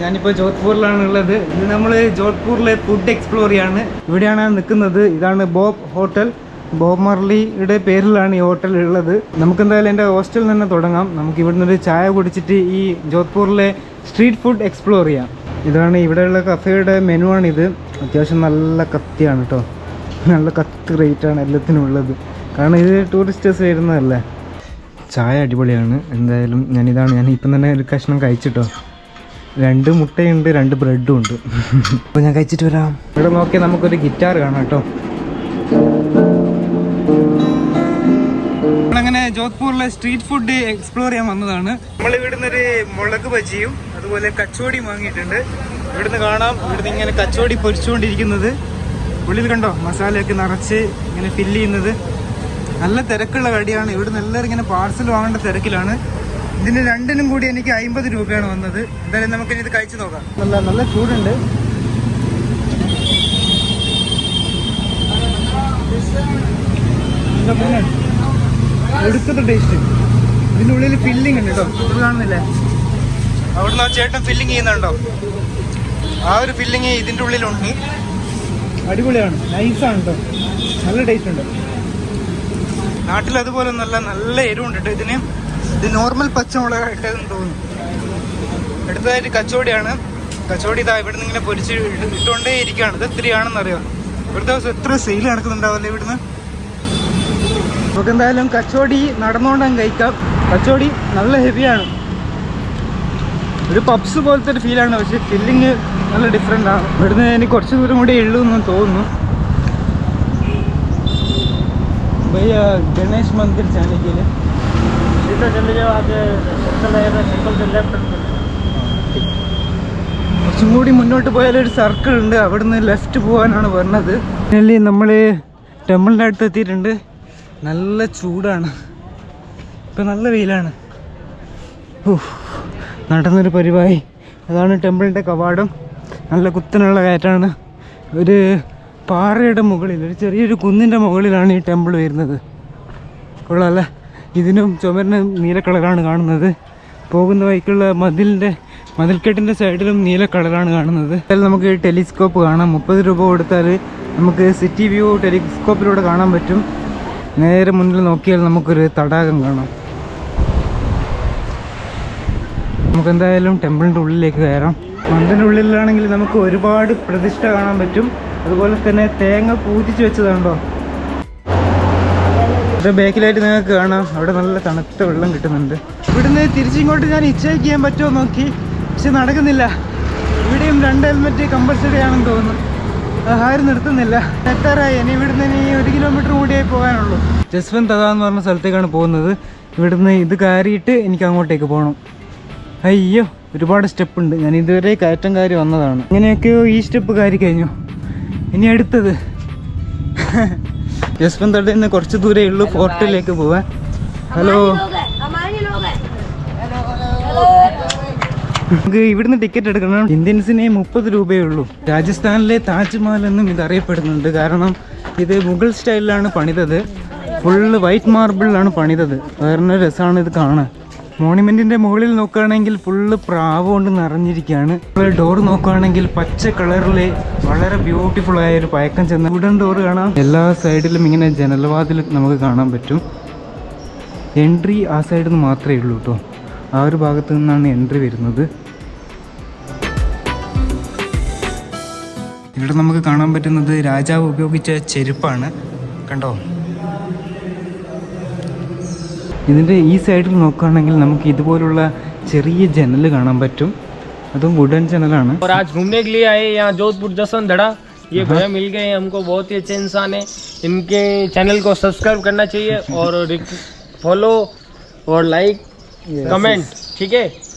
ഞാനിപ്പോൾ ജോധ്പൂരിലാണുള്ളത്. ഇത് നമ്മൾ ജോധ്പൂരിലെ ഫുഡ് എക്സ്പ്ലോർ ചെയ്യാണ്. ഇവിടെയാണ് നിൽക്കുന്നത്. ഇതാണ് ബോബ് ഹോട്ടൽ. ബോബ് മാർലിയുടെ പേരിലാണ് ഈ ഹോട്ടൽ ഉള്ളത്. നമുക്കെന്തായാലും എൻ്റെ ഹോസ്റ്റലിൽ തന്നെ തുടങ്ങാം. നമുക്ക് ഇവിടുന്ന് ഒരു ചായ കുടിച്ചിട്ട് ഈ ജോധ്പൂരിലെ സ്ട്രീറ്റ് ഫുഡ് എക്സ്പ്ലോർ ചെയ്യാം. ഇതാണ് ഇവിടെയുള്ള കഫേയുടെ മെനു ആണിത്. അത്യാവശ്യം നല്ല കത്തിയാണ് കേട്ടോ. നല്ല കത്തി റേറ്റാണ് എല്ലാത്തിനും ഉള്ളത്. കാരണം ഇത് ടൂറിസ്റ്റേഴ്സ് വരുന്നതല്ലേ. ചായ അടിപൊളിയാണ്. എന്തായാലും ഞാൻ ഇപ്പം തന്നെ ഒരു കഷ്ണം കഴിച്ചിട്ടോ. 2 മുട്ടയുണ്ട്, 2 ബ്രെഡും ഉണ്ട്. അപ്പോൾ ഞാൻ കഴിച്ചിട്ട് വരാം. ഇവിടെ നോക്കിയാൽ നമുക്കൊരു ഗിറ്റാർ കാണാം കേട്ടോ. നമ്മളങ്ങനെ ജോധ്പൂരിലെ സ്ട്രീറ്റ് ഫുഡ് എക്സ്പ്ലോർ ചെയ്യാൻ വന്നതാണ്. നമ്മൾ ഇവിടുന്ന് ഒരു മുളക് ബജിയും അതുപോലെ കച്ചോടിയും വാങ്ങിയിട്ടുണ്ട്. ഇവിടുന്ന് കാണാം. ഇവിടുന്ന് ഇങ്ങനെ കച്ചോടി പൊരിച്ചുകൊണ്ടിരിക്കുന്നത്. ഉള്ളിൽ കണ്ടോ മസാലയൊക്കെ നിറച്ച് ഇങ്ങനെ ഫില്ല് ചെയ്യുന്നത്. നല്ല തിരക്കുള്ള കടിയാണ്. ഇവിടുന്ന് എല്ലാവരും ഇങ്ങനെ പാർസൽ വാങ്ങേണ്ട തിരക്കിലാണ്. ഇതിന് രണ്ടിനും കൂടി എനിക്ക് 50 രൂപയാണ് വന്നത്. എന്തായാലും നമുക്കിനി ഇത് കഴിച്ചു നോക്കാം. നല്ല ചൂടുണ്ട്. എടുക്കത്തെ ടേസ്റ്റ്. ഇതിൻ്റെ ഉള്ളിൽ ഫില്ലിംഗ് ഉണ്ട് കേട്ടോ. ഇത് കാണുന്നില്ലേ? അവിടുന്ന് ആ ചേട്ടൻ ഫില്ലിങ് ചെയ്യുന്നുണ്ടോ? ആ ഒരു ഫില്ലിങ് ഇതിൻ്റെ ഉള്ളിലുണ്ട്. അടിപൊളിയാണ്, നൈസാണ് കേട്ടോ. നല്ല ടേസ്റ്റ് ഉണ്ട്. നാട്ടിൽ അതുപോലെ നല്ല എരിവുണ്ട് കേട്ടോ ഇതിന്. ഇത് നോർമൽ പച്ചമുളക് ഇട്ടതെന്ന് തോന്നുന്നു. അടുത്തതായിട്ട് കച്ചോടിയാണ്. കച്ചോടി ഇതാ ഇവിടെ നിന്ന് ഇങ്ങനെ പൊരിച്ച് ഇട്ടുകൊണ്ടേ ഇരിക്കുകയാണ്. ഇത് എത്രയാണെന്നറിയാം. ഒരു ദിവസം എത്ര സെയിൽ നടക്കുന്നുണ്ടാവല്ലേ ഇവിടുന്ന്. നമുക്ക് എന്തായാലും കച്ചോടി നടന്നുകൊണ്ടങ്ങ് കഴിക്കാം. കച്ചോടി നല്ല ഹെവിയാണ്. ഒരു പപ്സ് പോലത്തെ ഒരു ഫീലാണ്. പക്ഷേ ഫില്ലിങ് നല്ല ഡിഫറെൻ്റ് ആണ്. ഇവിടുന്ന് എനിക്ക് കുറച്ച് ദൂരം കൂടി ഉള്ളൂ എന്ന് തോന്നുന്നു. भैया गणेश मंदिर जाने के लिए सीधा चले जाओ. आगे सर्कल है, सर्कल से लेफ्ट. കുറച്ചും കൂടി മുന്നോട്ട് പോയാൽ ഒരു സർക്കിൾ ഉണ്ട്. അവിടുന്ന് ലെഫ്റ്റ് പോകാനാണ് പറഞ്ഞത്. അതിൽ നമ്മൾ ടെമ്പിളിൻ്റെ അടുത്ത് എത്തിയിട്ടുണ്ട്. നല്ല ചൂടാണ്. ഇപ്പം നല്ല വെയിലാണ്. നടന്നൊരു പരിപാടി. അതാണ് ടെമ്പിളിൻ്റെ കവാടം. നല്ല കുത്തനുള്ള കയറ്റാണ്. ഒരു പാറയുടെ മുകളിൽ, ഒരു ചെറിയൊരു കുന്നിൻ്റെ മുകളിലാണ് ഈ ടെമ്പിൾ വരുന്നത്. കൊള്ളാമല്ലേ? ഇതിനും ചുമരിനും നീല കളറാണ് കാണുന്നത്. പോകുന്ന വഴിക്കുള്ള മതിൽക്കെട്ടിൻ്റെ സൈഡിലും നീല കളറാണ് കാണുന്നത്. അതിൽ നമുക്ക് ടെലിസ്കോപ്പ് കാണാം. 30 രൂപ കൊടുത്താൽ നമുക്ക് സിറ്റി വ്യൂ ടെലിസ്കോപ്പിലൂടെ കാണാൻ പറ്റും. നേരെ മുന്നിൽ നോക്കിയാൽ നമുക്കൊരു തടാകം കാണാം. നമുക്കെന്തായാലും ടെമ്പിളിൻ്റെ ഉള്ളിലേക്ക് കയറാം. മന്ദിറിൻ്റെ ഉള്ളിലാണെങ്കിൽ നമുക്ക് ഒരുപാട് പ്രതിഷ്ഠ കാണാൻ പറ്റും. അതുപോലെ തന്നെ തേങ്ങ പൂജിച്ച് വെച്ചതുണ്ടോ. ഇവിടെ ബാക്കിലായിട്ട് നിങ്ങൾക്ക് കാണാം. അവിടെ നല്ല തണുത്ത വെള്ളം കിട്ടുന്നുണ്ട്. ഇവിടുന്ന് തിരിച്ചിങ്ങോട്ട് ഞാൻ ഇച്ഛയ്ക്ക് ചെയ്യാൻ പറ്റുമോ നോക്കി, പക്ഷെ നടക്കുന്നില്ല. ഇവിടെയും 2 ഹെൽമെറ്റ് കമ്പൽസറി ആണെന്ന് തോന്നുന്നു. ആരും നിർത്തുന്നില്ല. എത്താറായി. ഇനി ഇവിടുന്ന് 1 കിലോമീറ്റർ കൂടിയായി പോകാനുള്ളൂ. ജസ്വന്ത് തക എന്ന് പറഞ്ഞ സ്ഥലത്തേക്കാണ് പോകുന്നത്. ഇവിടുന്ന് ഇത് കയറിയിട്ട് എനിക്ക് അങ്ങോട്ടേക്ക് പോകണം. അയ്യോ, ഒരുപാട് സ്റ്റെപ്പ് ഉണ്ട്. ഞാൻ ഇതുവരെ കയറ്റം കയറി വന്നതാണ്. ഇങ്ങനെയൊക്കെയോ ഈ സ്റ്റെപ്പ് കയറി കഴിഞ്ഞു. ഇനി അടുത്തത് ജസ്വന്ത് തടയിൽ നിന്ന് കുറച്ച് ദൂരേ ഉള്ളൂ ഫോർട്ടിലേക്ക് പോവാൻ. ഹലോ, നമുക്ക് ഇവിടുന്ന് ടിക്കറ്റ് എടുക്കണം. ഇന്ത്യൻസിന് 30 രൂപയേ ഉള്ളൂ. രാജസ്ഥാനിലെ താജ്മഹൽ എന്നും ഇത് അറിയപ്പെടുന്നുണ്ട്. കാരണം ഇത് മുഗൾ സ്റ്റൈലിലാണ് പണിതത്. ഫുള്ള് വൈറ്റ് മാർബിളിലാണ് പണിതത്. വേറെ രസമാണ് ഇത് കാണാൻ. മോണിമെന്റിന്റെ മുകളിൽ നോക്കുകയാണെങ്കിൽ ഫുള്ള് പ്രാവ് കൊണ്ട് നിറഞ്ഞിരിക്കുകയാണ്. ഡോർ നോക്കുകയാണെങ്കിൽ പച്ച കളറിലെ വളരെ ബ്യൂട്ടിഫുൾ ആയ ഒരു പയക്കം ചെന്ന വുഡൻ ഡോർ കാണാം. എല്ലാ സൈഡിലും ഇങ്ങനെ ജനൽവാതിൽ നമുക്ക് കാണാൻ പറ്റും. എൻട്രി ആ സൈഡിൽ നിന്ന് മാത്രമേ ഉള്ളൂ കേട്ടോ. ആ ഒരു ഭാഗത്ത് നിന്നാണ് എൻട്രി വരുന്നത്. ഇവിടെ നമുക്ക് കാണാൻ പറ്റുന്നത് രാജാവ് ഉപയോഗിച്ച ചെരുപ്പാണ്. കണ്ടോ? ഇതിൻ്റെ ഈ സൈഡിൽ നോക്കുകയാണെങ്കിൽ നമുക്ക് ഇതുപോലുള്ള ചെറിയ ജനൽ കാണാൻ പറ്റും. അതും വുഡൻ ജനലാണ്. और आज घूमने के लिए आए यहाँ जोधपुर जसवंत धड़ा. ये भैया मिल गए हमको, बहुत ही अच्छे इंसान है. इनके चैनल को सब्सक्राइब करना चाहिए और फॉलो और लाइक कमेंट. ठीक है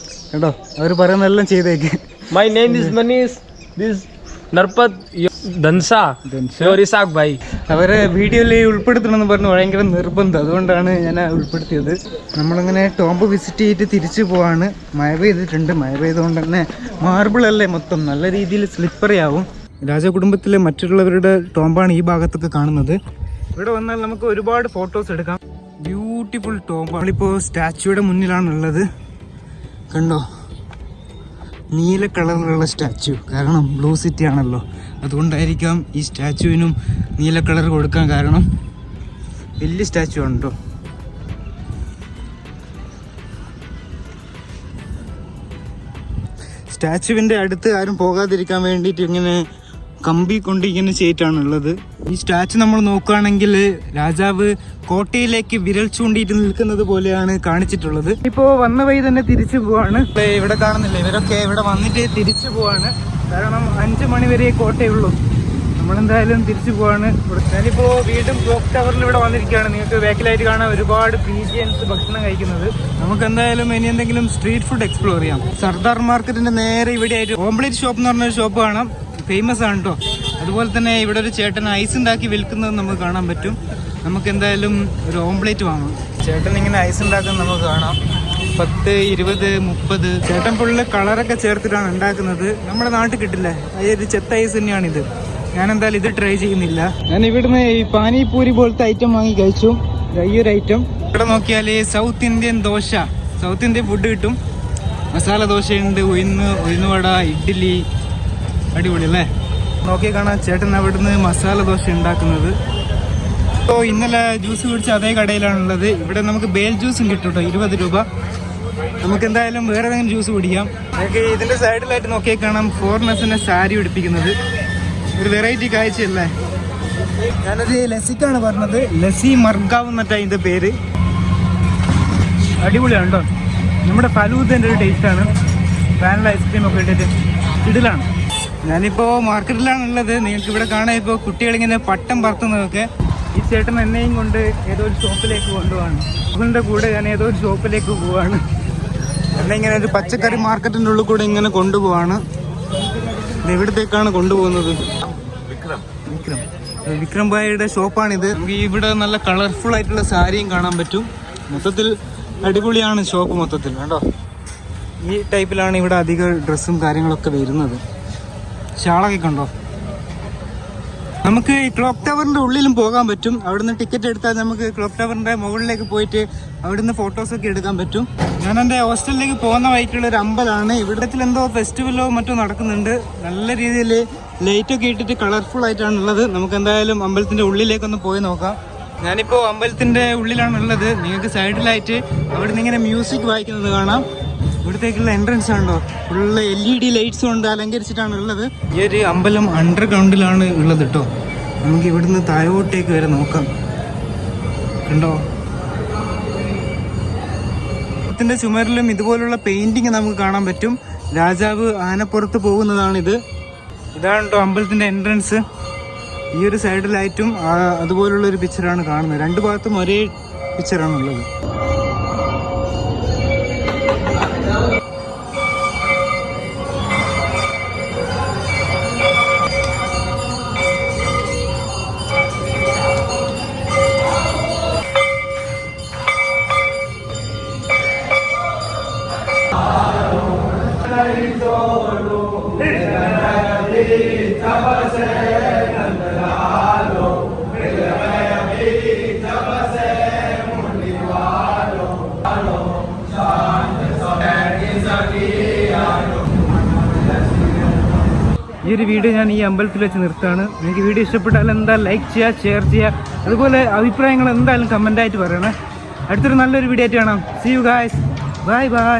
കേട്ടോ? അവർ പറയുന്നതെല്ലാം ചെയ്തേക്ക്. My name is Manish. This Narpat Dhansa Ishaq ഭായി. അവരെ വീഡിയോയിൽ ഉൾപ്പെടുത്തണമെന്ന് പറഞ്ഞ് ഭയങ്കര നിർബന്ധം. അതുകൊണ്ടാണ് ഞാൻ ഉൾപ്പെടുത്തിയത്. നമ്മളിങ്ങനെ ടോംബ് വിസിറ്റ് ചെയ്തിട്ട് തിരിച്ചു പോവാണ്. മഴ പെയ്തിട്ടുണ്ട്. മഴ പെയ്തുകൊണ്ട് തന്നെ മാർബിളല്ലേ മൊത്തം, നല്ല രീതിയിൽ സ്ലിപ്പറി ആവും. രാജകുടുംബത്തിലെ മറ്റുള്ളവരുടെ ടോംബാണ് ഈ ഭാഗത്തൊക്കെ കാണുന്നത്. ഇവിടെ വന്നാൽ നമുക്ക് ഒരുപാട് ഫോട്ടോസ് എടുക്കാം. Beautiful tomb. നമ്മളിപ്പോൾ സ്റ്റാച്യൂയുടെ മുന്നിലാണുള്ളത്. കണ്ടോ? നീല കളറിലുള്ള സ്റ്റാച്ചു. കാരണം ബ്ലൂ സിറ്റി ആണല്ലോ, അതുകൊണ്ടായിരിക്കാം ഈ സ്റ്റാച്ചുവിനും നീല കളർ കൊടുക്കാൻ കാരണം. വലിയ സ്റ്റാച്ചു ആണ് കേട്ടോ. സ്റ്റാച്ചുവിൻ്റെ അടുത്ത് ആരും പോകാതിരിക്കാൻ വേണ്ടിയിട്ട് ഇങ്ങനെ കമ്പി കൊണ്ട് ഇങ്ങനെ ചെയ്തിട്ടാണുള്ളത്. ഈ സ്റ്റാച്ചു നമ്മൾ നോക്കുകയാണെങ്കിൽ രാജാവ് കോട്ടയിലേക്ക് വിരൽ ചൂണ്ടിയിട്ട് നിൽക്കുന്നത് പോലെയാണ് കാണിച്ചിട്ടുള്ളത്. ഇപ്പോൾ വന്ന വഴി തന്നെ തിരിച്ചു പോവാണ്. ഇവിടെ കാണുന്നില്ല, ഇവരൊക്കെ ഇവിടെ വന്നിട്ട് തിരിച്ചു പോവാണ്. കാരണം 5 മണി വരെ കോട്ടയുള്ളൂ. നമ്മളെന്തായാലും തിരിച്ചു പോവാണ്. ഞാനിപ്പോൾ വീണ്ടും ക്ലോക്ക് ടവറിൽ ഇവിടെ വന്നിരിക്കുകയാണ്. നിങ്ങൾക്ക് ബാക്കിലായിട്ട് കാണാൻ ഒരുപാട് പീജിയൻസ് ഭക്ഷണം കഴിക്കുന്നത്. നമുക്ക് എന്തായാലും ഇനി എന്തെങ്കിലും സ്ട്രീറ്റ് ഫുഡ് എക്സ്പ്ലോർ ചെയ്യാം. സർദാർ മാർക്കറ്റിന്റെ നേരെ ഇവിടെ ആയിട്ട് ഓംപ്ലേറ്റ് ഷോപ്പ് എന്ന് പറഞ്ഞൊരു ഷോപ്പ് കാണാം. ഫേമസ് ആണ് കേട്ടോ. അതുപോലെ തന്നെ ഇവിടെ ഒരു ചേട്ടൻ ഐസ് ഉണ്ടാക്കി വിൽക്കുന്നത് നമുക്ക് കാണാൻ പറ്റും. നമുക്ക് എന്തായാലും ഒരു ഓംപ്ലേറ്റ് വാങ്ങാം. ചേട്ടൻ ഇങ്ങനെ ഐസ് ഉണ്ടാക്കുന്നത് നമുക്ക് കാണാം. 10, 20, 30 ചേട്ടൻ ഫുള്ള് കളറൊക്കെ ചേർത്തിട്ടാണ് ഉണ്ടാക്കുന്നത്. നമ്മുടെ നാട്ടിൽ കിട്ടില്ല, അതായത് ചെത്ത ഐസ് തന്നെയാണിത്. ഞാൻ എന്തായാലും ഇത് ട്രൈ ചെയ്യുന്നില്ല. ഞാൻ ഇവിടുന്ന് ഈ പാനിപൂരി പോലത്തെ ഐറ്റം വാങ്ങി കഴിച്ചു. ഈ ഒരു ഐറ്റം ഇവിടെ നോക്കിയാൽ south Indian dosa, south Indian food കിട്ടും. മസാല ദോശയുണ്ട്, ഉഴുന്നുവട, ഇഡ്ഡലി, അടിപൊളി അല്ലേ. നോക്കി കാണാം ചേട്ടൻ അവിടുന്ന് മസാല ദോശ ഉണ്ടാക്കുന്നത്. അപ്പോൾ ഇന്നലെ ജ്യൂസ് കുടിച്ച അതേ കടയിലാണുള്ളത്. ഇവിടെ നമുക്ക് ബേൽ ജ്യൂസും കിട്ടും കേട്ടോ, 20 രൂപ. നമുക്ക് എന്തായാലും വേറെ ഏതെങ്കിലും ജ്യൂസ് കുടിക്കാം. നമുക്ക് ഇതിൻ്റെ സൈഡിലായിട്ട് നോക്കി കാണാം ഫോറിനേഴ്സിനെ സാരി ഉടുപ്പിക്കുന്നത്. ഒരു വെറൈറ്റി കാഴ്ചയല്ലേ. ഞാനത് ലസ്സിക്കാണ് പറഞ്ഞത്, ലസ്സി മർഗാവ് എന്നിട്ടാ ഇതിൻ്റെ പേര്. അടിപൊളിയാണ് കേട്ടോ. നമ്മുടെ ഫലൂദൻ്റെ ഒരു ടേസ്റ്റാണ്. വാനില ഐസ്ക്രീം ഒക്കെ ഇട്ടിട്ട് ഇടലാണ്. ഞാനിപ്പോൾ മാർക്കറ്റിലാണുള്ളത്. നിങ്ങൾക്ക് ഇവിടെ കാണാൻ ഇപ്പോൾ കുട്ടികളിങ്ങനെ പട്ടം പറത്തുന്നതൊക്കെ. ഈ ചേട്ടൻ എന്നെയും കൊണ്ട് ഏതോ ഒരു ഷോപ്പിലേക്ക് കൊണ്ടുപോവാണ്. അവൻ്റെ കൂടെ ഞാൻ ഏതോ ഒരു ഷോപ്പിലേക്ക് പോവാണ്. എന്നെ ഇങ്ങനെ ഒരു പച്ചക്കറി മാർക്കറ്റിൻ്റെ ഉള്ളിൽ കൂടെ ഇങ്ങനെ കൊണ്ടുപോവാണ്. എവിടത്തേക്കാണ് കൊണ്ടുപോകുന്നത്? വിക്രം ഭായിയുടെ ഷോപ്പാണിത്. നമുക്ക് ഇവിടെ നല്ല കളർഫുൾ ആയിട്ടുള്ള സാരിയും കാണാൻ പറ്റും. മൊത്തത്തിൽ അടിപൊളിയാണ് ഷോപ്പ് മൊത്തത്തിൽ കേട്ടോ. ഈ ടൈപ്പിലാണ് ഇവിടെ അധികം ഡ്രസ്സും കാര്യങ്ങളൊക്കെ വരുന്നത്. ഷാളൊക്കെ കണ്ടോ. നമുക്ക് ഈ ക്ലോക്ക് ടവറിൻ്റെ ഉള്ളിലും പോകാൻ പറ്റും. അവിടുന്ന് ടിക്കറ്റ് എടുത്താൽ നമുക്ക് ക്ലോക്ക് ടവറിൻ്റെ മുകളിലേക്ക് പോയിട്ട് അവിടുന്ന് ഫോട്ടോസൊക്കെ എടുക്കാൻ പറ്റും. ഞാൻ എൻ്റെ ഹോസ്റ്റലിലേക്ക് പോകുന്ന വഴിക്കുള്ള ഒരു അമ്പലമാണ്. ഇവിടത്തിൽ എന്തോ ഫെസ്റ്റിവലോ മറ്റോ നടക്കുന്നുണ്ട്. നല്ല രീതിയിൽ ലൈറ്റൊക്കെ ഇട്ടിട്ട് കളർഫുൾ ആയിട്ടാണുള്ളത്. നമുക്ക് എന്തായാലും അമ്പലത്തിൻ്റെ ഉള്ളിലേക്കൊന്ന് പോയി നോക്കാം. ഞാനിപ്പോൾ അമ്പലത്തിൻ്റെ ഉള്ളിലാണുള്ളത്. നിങ്ങൾക്ക് സൈഡിലായിട്ട് അവിടുന്ന് ഇങ്ങനെ മ്യൂസിക് വായിക്കുന്നത് കാണാം. ഇവിടത്തേക്കുള്ള എൻട്രൻസ് ആണല്ലോ, ഫുള്ള് LED ലൈറ്റ്സ് കൊണ്ട് അലങ്കരിച്ചിട്ടാണ് ഉള്ളത്. ഈ ഒരു അമ്പലം അണ്ടർഗ്രൗണ്ടിലാണ് ഉള്ളത് കേട്ടോ. നമുക്ക് ഇവിടുന്ന് താഴോട്ടേക്ക് വരെ നോക്കാം. കണ്ടോ, ത്തിൻ്റെ ചുമരിലും ഇതുപോലുള്ള പെയിന്റിങ് നമുക്ക് കാണാൻ പറ്റും. രാജാവ് ആനപ്പുറത്ത് പോകുന്നതാണിത്. ഇതാണ് കേട്ടോ അമ്പലത്തിൻ്റെ എൻട്രൻസ്. ഈ ഒരു സൈഡിലായിട്ടും അതുപോലുള്ള ഒരു പിക്ചറാണ് കാണുന്നത്. 2 ഭാഗത്തും ഒരേ പിക്ചറാണുള്ളത്. ഈ ഒരു വീഡിയോ ഞാൻ ഈ അമ്പലത്തിൽ വെച്ച് നിർത്താണ്. നിങ്ങൾക്ക് വീഡിയോ ഇഷ്ടപ്പെട്ടാൽ എന്താ ലൈക്ക് ചെയ്യുക, ഷെയർ ചെയ്യുക. അതുപോലെ അഭിപ്രായങ്ങൾ എന്തായാലും കമൻ്റായിട്ട് പറയണേ. അടുത്തൊരു നല്ലൊരു വീഡിയോ ആയിട്ട് കാണാം. See you guys, bye by.